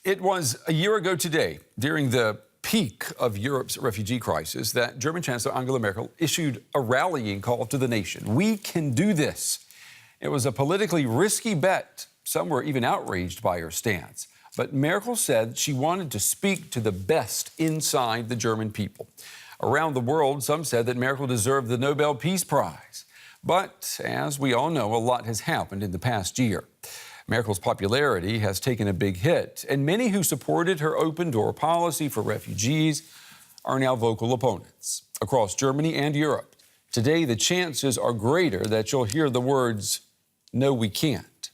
It was a year ago today, during the peak of Europe's refugee crisis, that German Chancellor Angela Merkel issued a rallying call to the nation. We can do this. It was a politically risky bet. Some were even outraged by her stance. But Merkel said she wanted to speak to the best inside the German people. Around the world, some said that Merkel deserved the Nobel Peace Prize. But as we all know, a lot has happened in the past year. Merkel's popularity has taken a big hit, and many who supported her open-door policy for refugees are now vocal opponents across Germany and Europe. Today, the chances are greater that you'll hear the words, "No, we can't."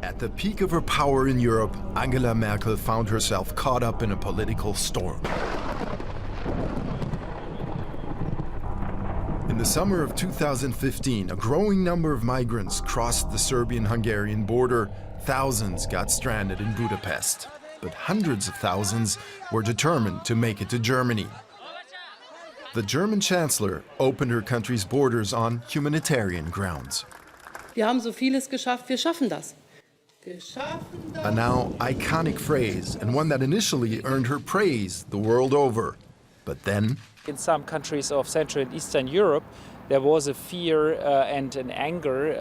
At the peak of her power in Europe, Angela Merkel found herself caught up in a political storm. In the summer of 2015, a growing number of migrants crossed the Serbian-Hungarian border. Thousands got stranded in Budapest, but hundreds of thousands were determined to make it to Germany. The German Chancellor opened her country's borders on humanitarian grounds. Wir haben so vieles geschafft, wir schaffen das. A now iconic phrase, and one that initially earned her praise the world over. But then, in some countries of Central and Eastern Europe, there was a fear and an anger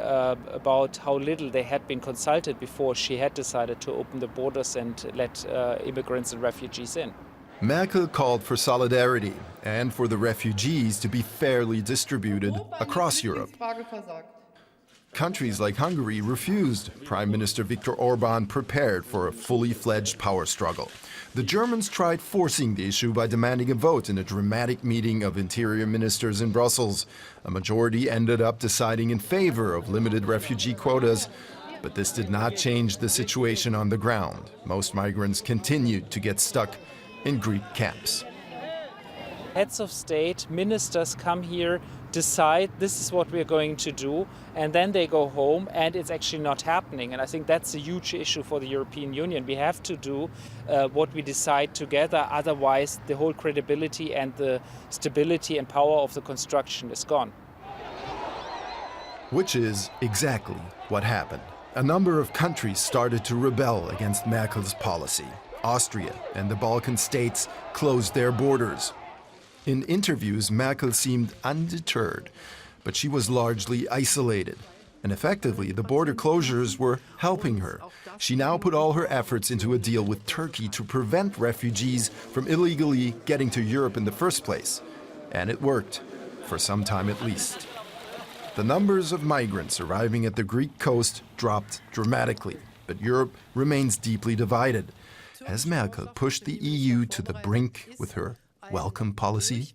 about how little they had been consulted before she had decided to open the borders and let immigrants and refugees in. Merkel called for solidarity and for the refugees to be fairly distributed across Europe. Countries like Hungary refused. Prime Minister Viktor Orban prepared for a fully fledged power struggle. The Germans tried forcing the issue by demanding a vote in a dramatic meeting of interior ministers in Brussels. A majority ended up deciding in favor of limited refugee quotas, but this did not change the situation on the ground. Most migrants continued to get stuck in Greek camps. Heads of state, ministers come here, decide this is what we're going to do, and then they go home and it's actually not happening. And I think that's a huge issue for the European Union. We have to do what we decide together, otherwise the whole credibility and the stability and power of the construction is gone. Which is exactly what happened. A number of countries started to rebel against Merkel's policy. Austria and the Balkan states closed their borders. In interviews, Merkel seemed undeterred, but she was largely isolated. And effectively, the border closures were helping her. She now put all her efforts into a deal with Turkey to prevent refugees from illegally getting to Europe in the first place. And it worked, for some time at least. The numbers of migrants arriving at the Greek coast dropped dramatically, but Europe remains deeply divided. Has Merkel pushed the EU to the brink with her welcome policy?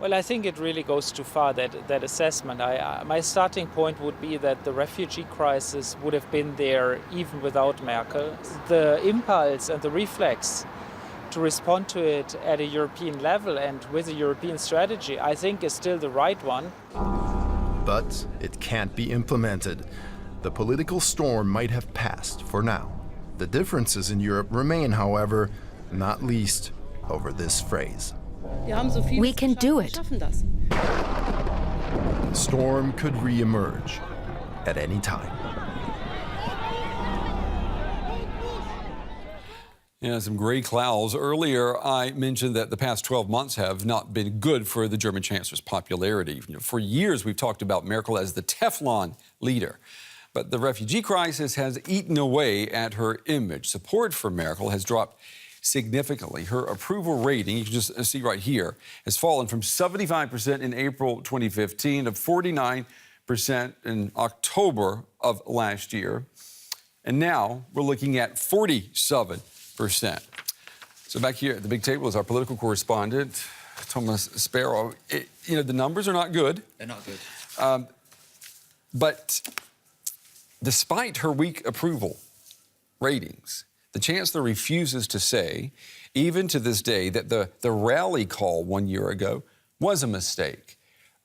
Well, I think it really goes too far, that assessment. My starting point would be that the refugee crisis would have been there even without Merkel. The impulse and the reflex to respond to it at a European level and with a European strategy, I think is still the right one. But it can't be implemented. The political storm might have passed for now. The differences in Europe remain, however, not least over this phrase. We can do it. The storm could re-emerge at any time. Yeah, some gray clouds. Earlier, I mentioned that the past 12 months have not been good for the German Chancellor's popularity. For years, we've talked about Merkel as the Teflon leader. But the refugee crisis has eaten away at her image. Support for Merkel has dropped significantly. Her approval rating, you can just see right here, has fallen from 75% in April 2015 to 49% in October of last year. And now we're looking at 47%. So back here at the big table is our political correspondent, Thomas Sparrow. The numbers are not good. They're not good. But despite her weak approval ratings, the Chancellor refuses to say, even to this day, that the rally call 1 year ago was a mistake.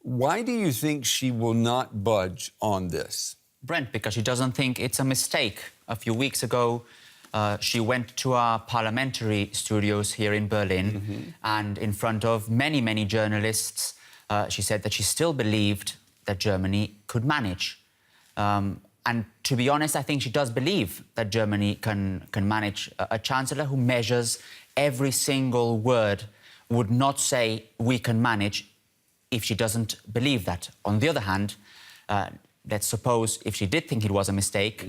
Why do you think she will not budge on this? Brent, because she doesn't think it's a mistake. A few weeks ago, she went to our parliamentary studios here in Berlin, and in front of many, many journalists, she said that she still believed that Germany could manage. And to be honest, I think she does believe that Germany can manage. A chancellor who measures every single word would not say we can manage if she doesn't believe that. On the other hand, let's suppose if she did think it was a mistake,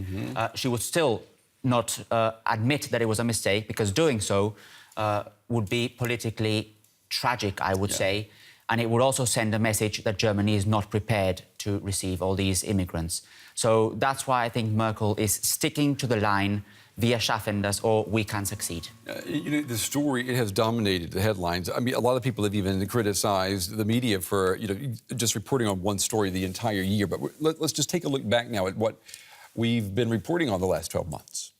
she would still not admit that it was a mistake, because doing so would be politically tragic, I would say. And it would also send a message that Germany is not prepared to receive all these immigrants. So that's why I think Merkel is sticking to the line, wir schaffen das, or we can succeed. You know, the story, it has dominated the headlines. I mean, a lot of people have even criticized the media for, you know, just reporting on one story the entire year. But let's just take a look back now at what we've been reporting on the last 12 months.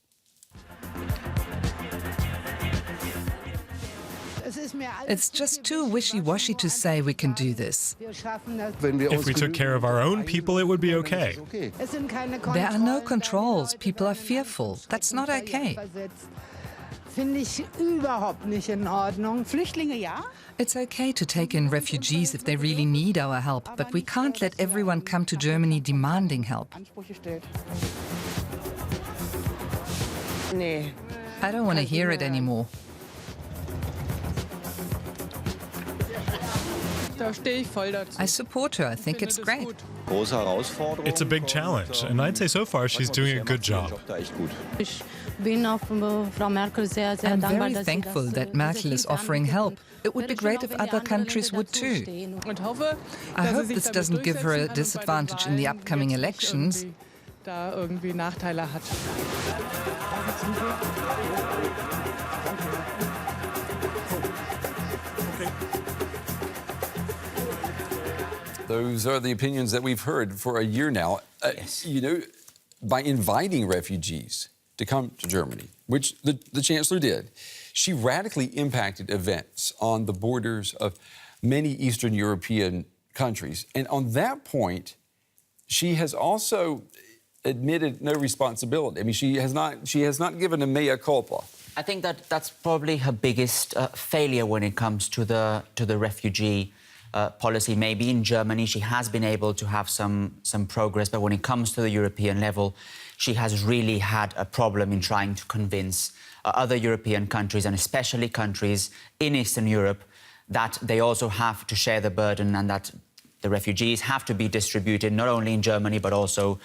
It's just too wishy-washy to say we can do this. If we took care of our own people, it would be okay. There are no controls. People are fearful. That's not okay. It's okay to take in refugees if they really need our help, but we can't let everyone come to Germany demanding help. I don't want to hear it anymore. I support her. I think it's great. It's a big challenge, and I'd say so far she's doing a good job. I'm very thankful that Merkel is offering help. It would be great if other countries would too. I hope this doesn't give her a disadvantage in the upcoming elections. Those are the opinions that we've heard for a year now. Yes. You know, by inviting refugees to come to Germany, which the Chancellor did, she radically impacted events on the borders of many Eastern European countries. And on that point, she has also admitted no responsibility. I mean, she has not given a mea culpa. I think that's probably her biggest failure when it comes to the refugee policy. Maybe in Germany she has been able to have some progress, but when it comes to the European level, she has really had a problem in trying to convince other European countries, and especially countries in Eastern Europe, that they also have to share the burden and that the refugees have to be distributed not only in Germany but also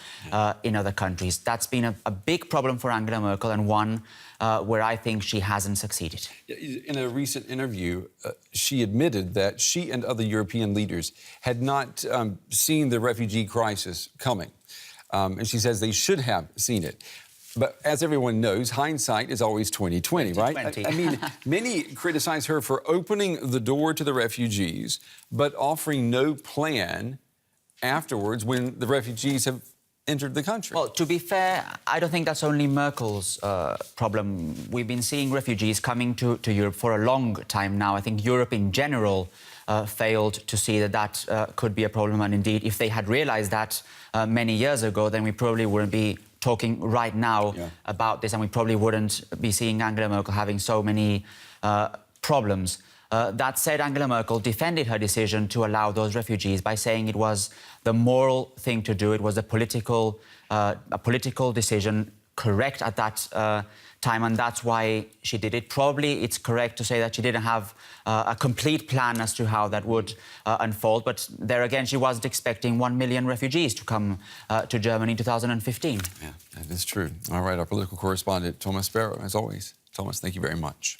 in other countries. That's been a big problem for Angela Merkel, and one where I think she hasn't succeeded. In a recent interview, she admitted that she and other European leaders had not seen the refugee crisis coming. And she says they should have seen it. But as everyone knows, hindsight is always 20/20, right? I mean, many criticize her for opening the door to the refugees, but offering no plan afterwards when the refugees have entered the country. Well, to be fair, I don't think that's only Merkel's problem. We've been seeing refugees coming to Europe for a long time now. I think Europe in general failed to see that could be a problem. And indeed, if they had realized that many years ago, then we probably wouldn't be talking right now about this, and we probably wouldn't be seeing Angela Merkel having so many problems. That said, Angela Merkel defended her decision to allow those refugees by saying it was the moral thing to do. It was a political decision, correct at that time, and that's why she did it. Probably it's correct to say that she didn't have a complete plan as to how that would unfold, but there again, she wasn't expecting 1 million refugees to come to Germany in 2015. Yeah, that is true. All right, our political correspondent, Thomas Sparrow, as always. Thomas, thank you very much.